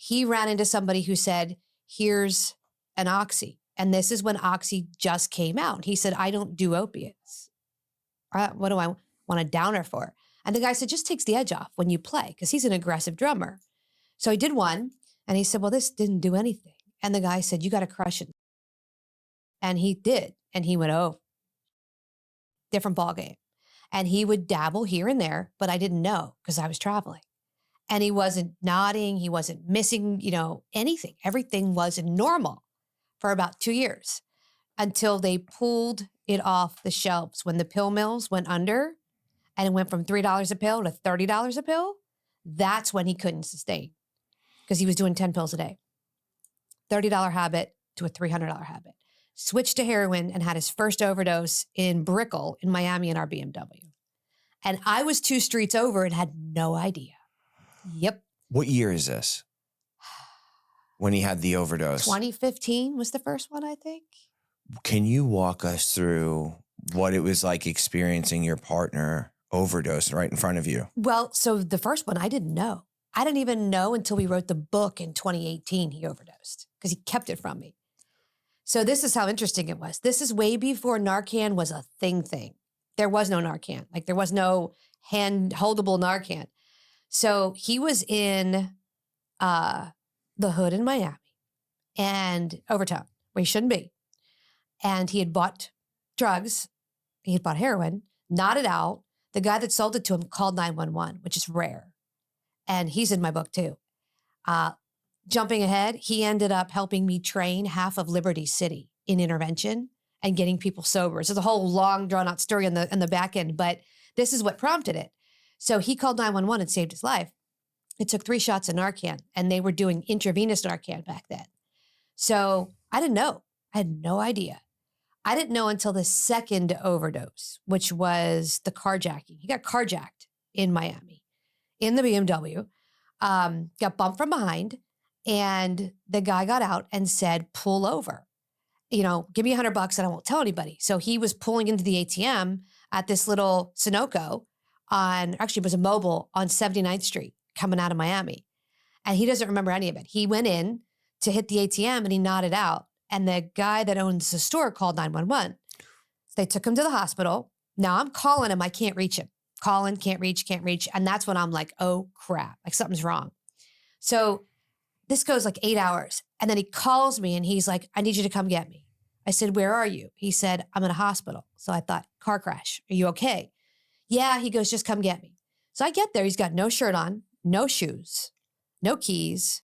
he ran into somebody who said, here's an Oxy. And this is when Oxy just came out. He said, I don't do opiates. What do I want a downer for? And the guy said, just takes the edge off when you play, because he's an aggressive drummer. So he did one, and he said, well, this didn't do anything. And the guy said, you got to crush it. And he did. And he went, oh, different ballgame. And he would dabble here and there, but I didn't know because I was traveling. And he wasn't nodding. He wasn't missing, anything. Everything was normal for about 2 years until they pulled it off the shelves. When the pill mills went under and it went from $3 a pill to $30 a pill, that's when he couldn't sustain because he was doing 10 pills a day. $30 habit to a $300 habit. Switched to heroin and had his first overdose in Brickell in Miami in our BMW. And I was 2 streets over and had no idea. Yep. What year is this? When he had the overdose? 2015 was the first one, I think. Can you walk us through what it was like experiencing your partner overdose right in front of you? Well, so the first one, I didn't know. I didn't even know until we wrote the book in 2018 he overdosed because he kept it from me. So this is how interesting it was. This is way before Narcan was a thing. There was no Narcan. Like there was no hand-holdable Narcan. So he was in the hood in Miami and Overtown, where he shouldn't be. And he had bought drugs. He had bought heroin, nodded out. The guy that sold it to him called 911, which is rare. And he's in my book too. Jumping ahead, he ended up helping me train half of Liberty City in intervention and getting people sober. So it's a whole long drawn out story in the back end, but this is what prompted it. So he called 911 and saved his life. It took 3 shots of Narcan and they were doing intravenous Narcan back then. So I didn't know. I had no idea. I didn't know until the second overdose, which was the carjacking. He got carjacked in Miami in the BMW, got bumped from behind. And the guy got out and said, pull over, give me $100 and I won't tell anybody. So he was pulling into the ATM at this little Sunoco it was a mobile on 79th Street coming out of Miami. And he doesn't remember any of it. He went in to hit the ATM and he nodded out. And the guy that owns the store called 911. So they took him to the hospital. Now I'm calling him. I can't reach him. Calling, can't reach. And that's when I'm like, oh crap, like something's wrong. So this goes like 8 hours. And then he calls me and he's like, I need you to come get me. I said, where are you? He said, I'm in a hospital. So I thought, car crash. Are you okay? Yeah. He goes, just come get me. So I get there. He's got no shirt on, no shoes, no keys,